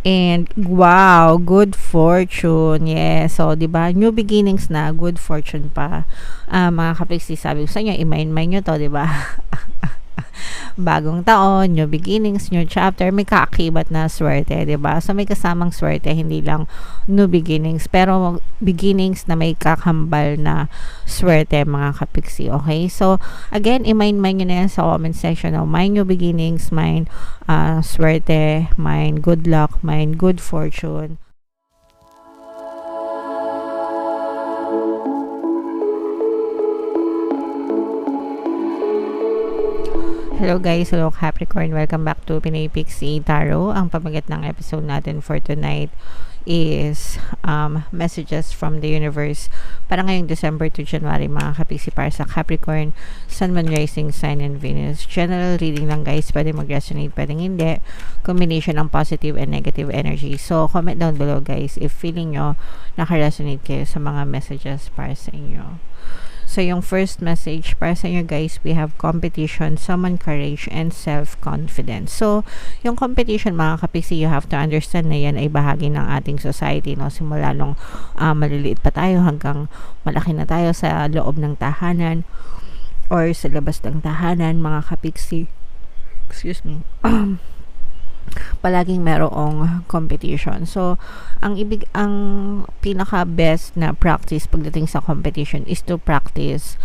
And wow, good fortune. Yes. So, 'di ba? New beginnings na, good fortune pa. Mga kapiksi, sabi ko sa inyo, i-mind nyo 'to, 'di ba? Bagong taon, new beginnings, new chapter, may kaakibat na swerte, 'di ba? So may kasamang swerte, hindi lang new beginnings, pero beginnings na may kakambal na swerte, mga kapiksi. Okay? So again, i-mind nyo na yan sa comment section. Mine new beginnings, mine swerte, mine good luck, mine good fortune. Hello guys, hello Capricorn, welcome back to Pinay Pixie Tarot. Ang pamagat ng episode natin for tonight is messages from the universe para ngayong December to January, mga kapiksi, para sa Capricorn, Sun, Moon, Rising, Sign, and Venus. General reading lang guys, pwede mag-resonate, pwedeng hindi. Combination ng positive and negative energy. So comment down below guys if feeling nyo naka-resonate kayo sa mga messages para sa inyo. So, yung first message para sa inyo guys, we have competition, summon courage, and self-confidence. So, yung competition, mga kapiksi, you have to understand na yan ay bahagi ng ating society, no? Simula nung maliliit pa tayo hanggang malaki na tayo sa loob ng tahanan or sa labas ng tahanan, mga kapiksi. Excuse me. Palaging merong competition. So, ang pinaka best na practice pagdating sa competition is to practice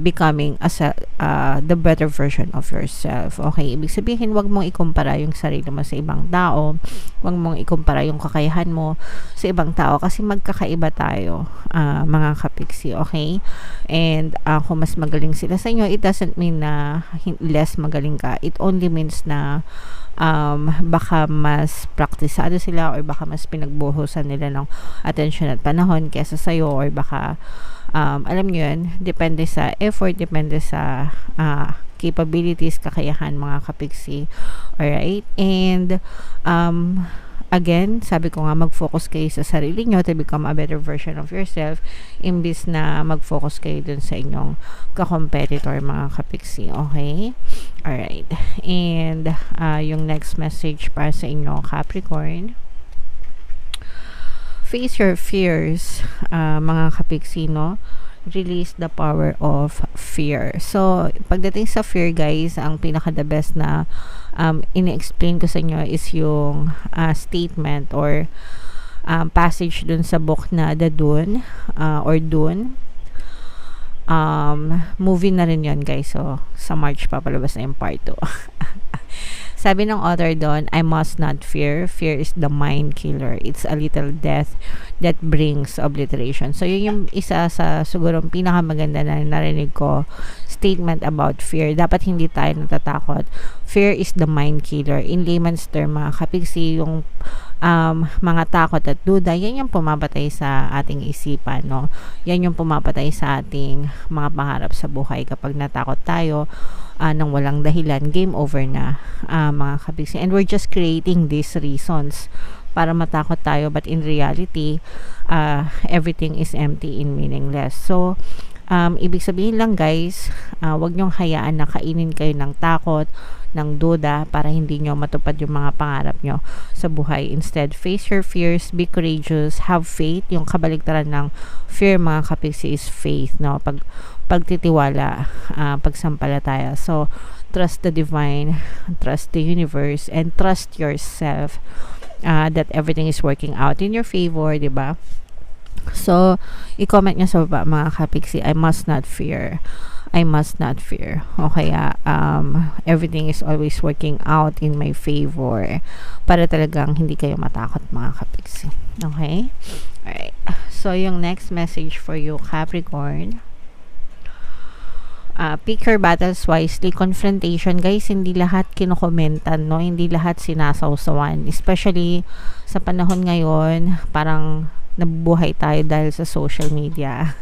becoming the better version of yourself. Okay, ibig sabihin, wag mong ikumpara yung sarili mo sa ibang tao. Wag mong ikumpara yung kakayahan mo sa ibang tao kasi magkakaiba tayo, mga kapiksi. Okay, and kung mas magaling sila sa inyo, it doesn't mean na less magaling ka. It only means na baka mas praktisado sila or baka mas pinagbuhusan nila ng attention at panahon kesa sa'yo, or baka alam nyo yun, depende sa effort, depende sa capabilities, kakayahan, mga kapiksi. Alright, and again, sabi ko nga, mag-focus kayo sa sarili nyo to become a better version of yourself, imbis na mag-focus kayo dun sa inyong ka-competitor, mga kapiksi. Okay? Alright. And yung next message para sa inyo, Capricorn. Face your fears, mga kapiksi, no? Release the power of fear. So, pagdating sa fear, guys, ang pinaka-the best na ini-explain ko sa inyo is yung statement or passage dun sa book na The Dune or Dune. Movie na rin yun, guys. So, sa March pa palabas na yung part 2. Sabi ng author doon, I must not fear. Fear is the mind killer. It's a little death that brings obliteration. So, yun yung isa sa siguro pinakamaganda na narinig ko statement about fear. Dapat hindi tayo natatakot. Fear is the mind killer. In layman's term, mga kapiksi, yung mga takot at duda, yan yung pumapatay sa ating isipan, no? Yan yung pumapatay sa ating mga pangarap sa buhay. Kapag natakot tayo nang walang dahilan, game over na, mga kapiksi. And we're just creating these reasons para matakot tayo, but in reality, everything is empty and meaningless. So, ibig sabihin lang guys, wag nyong hayaan na kainin kayo ng takot, ng duda, para hindi nyo matupad yung mga pangarap nyo sa buhay. Instead, face your fears, be courageous, have faith. Yung kabaligtaran ng fear, mga kapiksi, is faith, no? Pagtitiwala, pagsampalataya. So, trust the divine, trust the universe, and trust yourself that everything is working out in your favor, diba? So, i-comment nyo sa baba, mga kapiksi, I must not fear. I must not fear. O kaya, everything is always working out in my favor. Para talagang hindi kayo matakot, mga kapiksi. Okay? Alright. So, yung next message for you, Capricorn. Pick your battles wisely. Confrontation, guys, hindi lahat kinokomentan, no? Hindi lahat sinasawsawan. Especially sa panahon ngayon, parang nabubuhay tayo dahil sa social media.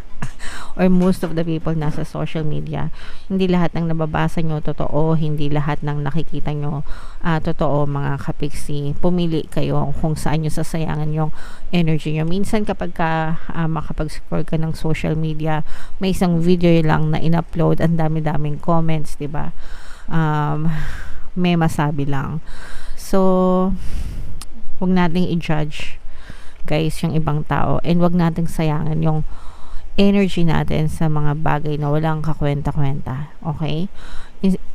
Or most of the people nasa social media. Hindi lahat ng nababasa nyo totoo, hindi lahat ng nakikita nyo totoo, mga kapiksi. Pumili kayo kung saan nyo sasayangan yung energy nyo. Minsan kapag makapag-scroll ka ng social media, may isang video lang na in-upload, ang dami-daming comments, diba? May masabi lang. So, Huwag nating i-judge, guys, yung ibang tao. And huwag nating sayangan yung energy natin sa mga bagay na walang kakwenta-kwenta. Okay?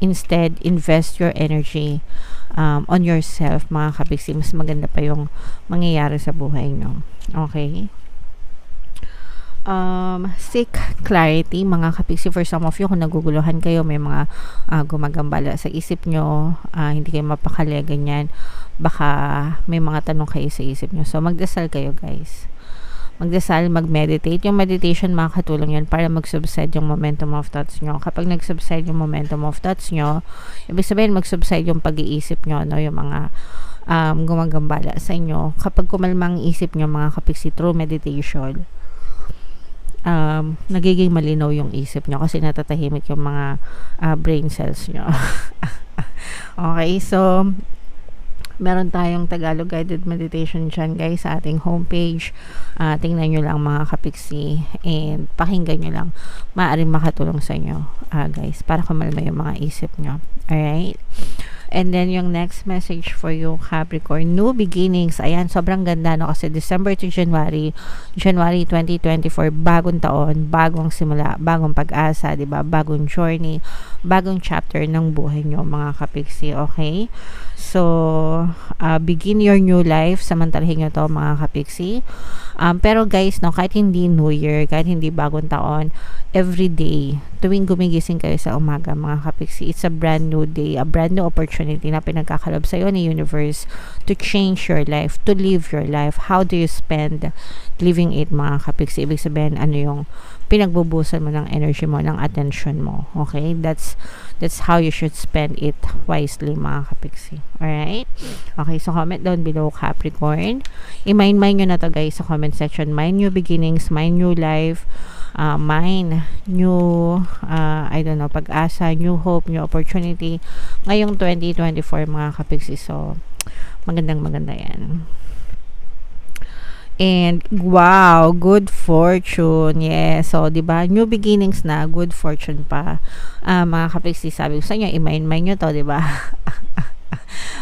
Instead, invest your energy on yourself, mga kapiksi. Mas maganda pa yung mangyayari sa buhay nyo. Okay? Seek clarity, mga kapiksi. For some of you, kung naguguluhan kayo, may mga gumagambala sa isip nyo, hindi kayo mapakali, ganyan, baka may mga tanong kayo sa isip nyo. So, magdasal kayo, guys. Magdasal, mag-meditate. Yung meditation, makakatulong yan para mag-subside yung momentum of thoughts nyo. Kapag nag-subside yung momentum of thoughts nyo, ibig sabihin, mag-subside yung pag-iisip nyo, no? Yung mga gumagambala sa inyo. Kapag kumalmang isip nyo, mga kapiksi, through meditation, nagiging malinaw yung isip nyo kasi natatahimik yung mga brain cells nyo. Okay, so meron tayong Tagalog guided meditation dyan, guys, sa ating homepage. Tingnan nyo lang, mga kapiksi, and pakinggan nyo lang. Maaaring makatulong sa inyo, guys, para kumalma yung mga isip nyo. Alright? And then, yung next message for you, Capricorn, new beginnings. Ayan, sobrang ganda, no? Kasi December to January 2024, bagong taon, bagong simula, bagong pag-asa, diba? Bagong journey, bagong chapter ng buhay nyo, mga kapiksi, okay? So, begin your new life, samantalahin nyo to, mga kapiksi. Pero guys, no, kahit hindi New Year, kahit hindi bagong taon, every day, tuwing gumigising kayo sa umaga, mga kapiksi, it's a brand new day, a brand new opportunity na pinagkakalob sa'yo ni universe to change your life, to live your life. How do you spend living it, mga kapiksi? Ibig sabihin, ano yung pinagbubusan mo ng energy mo, ng attention mo. Okay? That's how you should spend it wisely, mga kapiksi. Alright? Okay, so comment down below, Capricorn. I-mind nyo na to, guys, sa comment section. Mind new beginnings, mind new life, mind new, I don't know, pag-asa, new hope, new opportunity. Ngayong 2024, mga kapiksi. So, maganda yan. And wow, good fortune. Yes. So, 'di ba? New beginnings na, good fortune pa. Mga kapiksi, sabi ko sa inyo, i-mind nyo to, 'di ba?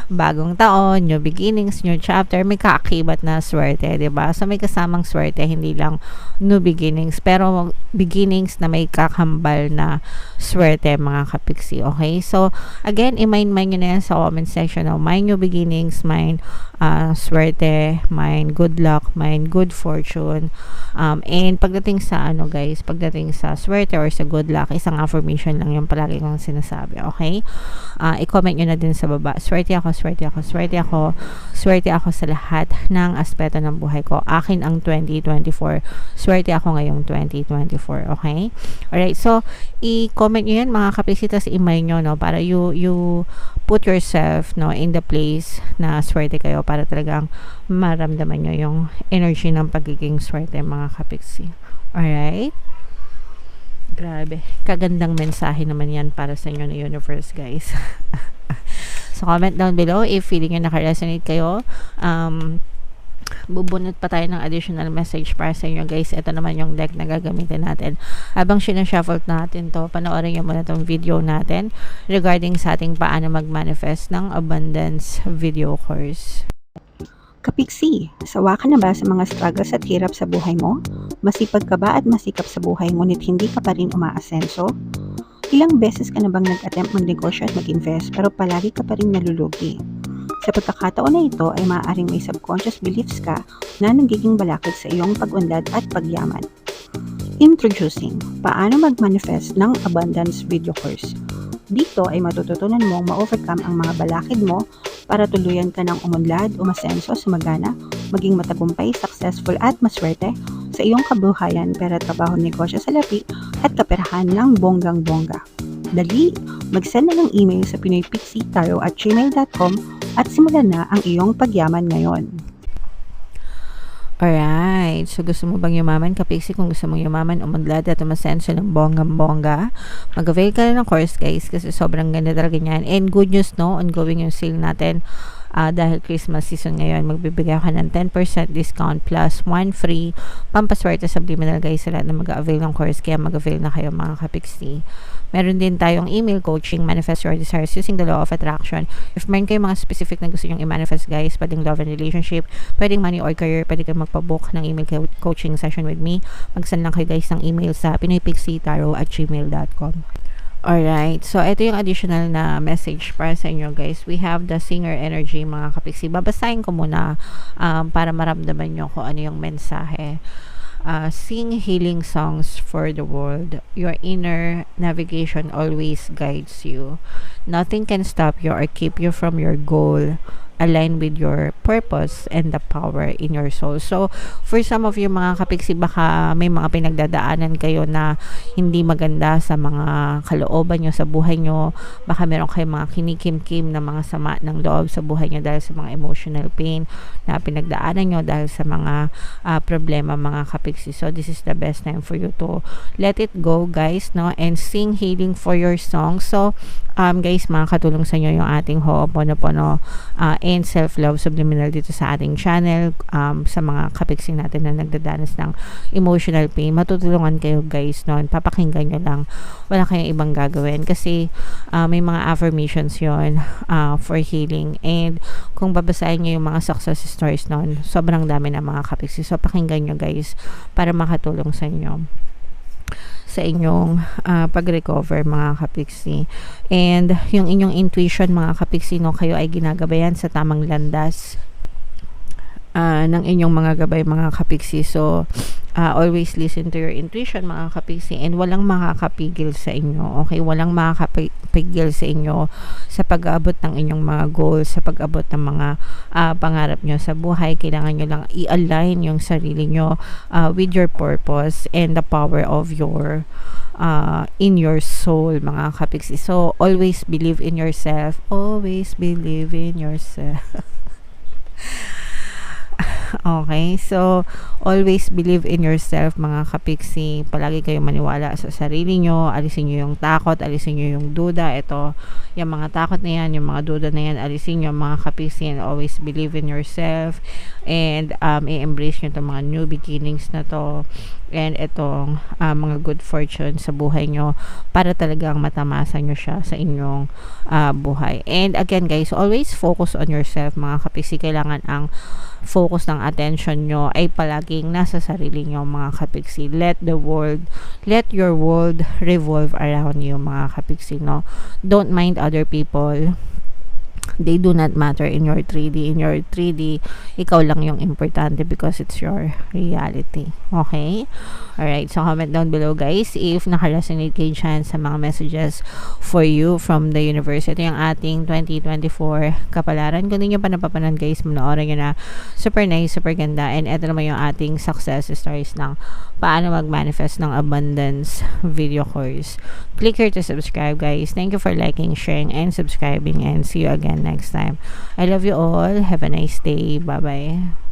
Bagong taon, new beginnings, new chapter, may kaakibat na swerte, 'di ba? So may kasamang swerte, hindi lang new beginnings, pero beginnings na may kakambal na swerte, mga kapiksi. Okay? So again, i-mind nyo na yan sa comment section. Mind new beginnings, mind swerte, mind good luck, mind good fortune. And pagdating sa guys, pagdating sa swerte or sa good luck, isang affirmation lang yung palagi kong sinasabi. Okay? I-comment nyo na din sa baba. Swerte ako, swerte ako, swerte ako, swerte ako sa lahat ng aspeto ng buhay ko. Akin ang 2024. Swerte ako ngayong 2024. Okay? Alright, so i-comment nyo yan, mga kapiksi, tas i-mind nyo, no, para you put yourself, no, in the place na swerte kayo, para talagang maramdaman nyo yung energy ng pagiging swerte, mga kapiksi. Alright? Grabe. Kagandang mensahe naman yan para sa inyo na universe, guys. So, comment down below if feeling nyo naka-resonate kayo. Bubunot pa tayo ng additional message para sa inyo, guys. Ito naman yung deck na gagamitin natin. Habang sinashuffle natin to, panoorin nyo muna tong video natin regarding sa ating paano mag-manifest ng abundance video course. Kapiksi, sawa ka na ba sa mga struggles at hirap sa buhay mo? Masipag ka ba at masikap sa buhay ngunit hindi ka pa rin umaasenso? Ilang beses ka na bang nag-attempt magnegosyo at mag-invest pero palagi ka pa rin nalulugi? Sa pagkakataon na ito ay maaaring may subconscious beliefs ka na nagiging balakid sa iyong pag-unlad at pagyaman. Introducing, paano mag-manifest ng abundance video course. Dito ay matututunan mong ma-overcome ang mga balakid mo para tuluyan ka ng umunlad, umasenso, sumagana, maging matagumpay, successful at maswerte sa iyong kabuhayan, pera, trabaho, negosyo, salapi at kaperahan ng bonggang-bongga. Dali, mag-send na ng email sa pinoypixie@gmail.com at simulan na ang iyong pagyaman ngayon. Alright, so gusto mo bang yumaman, kapiksi? Kung gusto mong yumaman, umunlad at umasenso ng bonggang-bongga, mag-avail ka na ng course, guys, kasi sobrang ganda talaga niyan. And good news, no, ongoing yung sale natin dahil Christmas season ngayon, magbibigay ako ng 10% discount plus 1 free pampaswerte subliminal guys sa lahat na mag-avail ng course. Kaya mag-avail na kayo mga kapiksi. Meron din tayong email coaching, manifest your desires using the law of attraction. If meron kayong mga specific na gusto nyong i-manifest guys, pwedeng love and relationship, pwedeng money or career, pwede kayong magpabook ng email coaching session with me. Mag-send lang kayo guys ng email sa pinoypixietarot@gmail.com. Alright, so ito yung additional na message para sa inyo guys. We have the singer energy mga kapiksi. Babasahin ko muna para maramdaman nyo kung ano yung mensahe. Sing healing songs for the world. Your inner navigation always guides you. Nothing can stop you or keep you from your goal. Align with your purpose and the power in your soul. So, for some of you mga kapiksi, baka may mga pinagdadaanan kayo na hindi maganda sa mga kalooban nyo, sa buhay nyo. Baka meron kayong mga kinikim-kim na mga sama ng loob sa buhay nyo dahil sa mga emotional pain na pinagdaanan nyo dahil sa mga problema mga kapiksi. So, this is the best time for you to let it go guys, no? And sing healing for your song. So, guys, makakatulong sa inyo yung ating Ho'oponopono and self-love subliminal dito sa ating channel. Sa mga kapiksing natin na nagdadanas ng emotional pain, matutulungan kayo guys noon. Papakinggan nyo lang, wala kayong ibang gagawin kasi may mga affirmations yon for healing. And kung babasahin nyo yung mga success stories noon, sobrang dami na mga kapiksi. So pakinggan nyo guys para makatulong sa inyo sa inyong pag-recover mga kapiksi. And yung inyong intuition mga kapiksi, no, kayo ay ginagabayan sa tamang landas ng inyong mga gabay mga kapiksi. So always listen to your intuition mga kapiksi, and walang makakapigil sa inyo. Okay, walang makakapigil sa inyo sa pag-aabot ng inyong mga goals, sa pag-abot ng mga pangarap nyo sa buhay. Kailangan nyo lang i-align yung sarili nyo with your purpose and the power of your in your soul mga kapiksi. So always believe in yourself, always believe in yourself. Okay, so always believe in yourself mga kapiksi. Palagi kayong maniwala sa sarili nyo. Alisin nyo yung takot, alisin nyo yung duda. Ito, yung mga takot na yan, yung mga duda na yan, alisin nyo mga kapiksi, and always believe in yourself. And i-embrace nyo itong mga new beginnings na to, and itong mga good fortune sa buhay nyo para talagang matamasan nyo siya sa inyong buhay. And again guys, always focus on yourself mga kapiksi. Kailangan ang focus ng attention nyo ay palaging nasa sarili nyo mga kapiksi. Let your world revolve around you mga kapiksi, no? Don't mind other people. They do not matter in your 3D. In your 3D, ikaw lang yung importante because it's your reality. Okay? Alright, so comment down below guys if naka-resonate kayo dyan sa mga messages for you from the universe. Ito yung ating 2024 kapalaran. Kung hindi nyo pa napapanan guys, manoorin nyo na. Super nice, super ganda. And ito naman yung ating success stories ng paano mag-manifest ng abundance video course. Click here to subscribe guys. Thank you for liking, sharing, and subscribing, and see you again next time. I love you all. Have a nice day. Bye bye.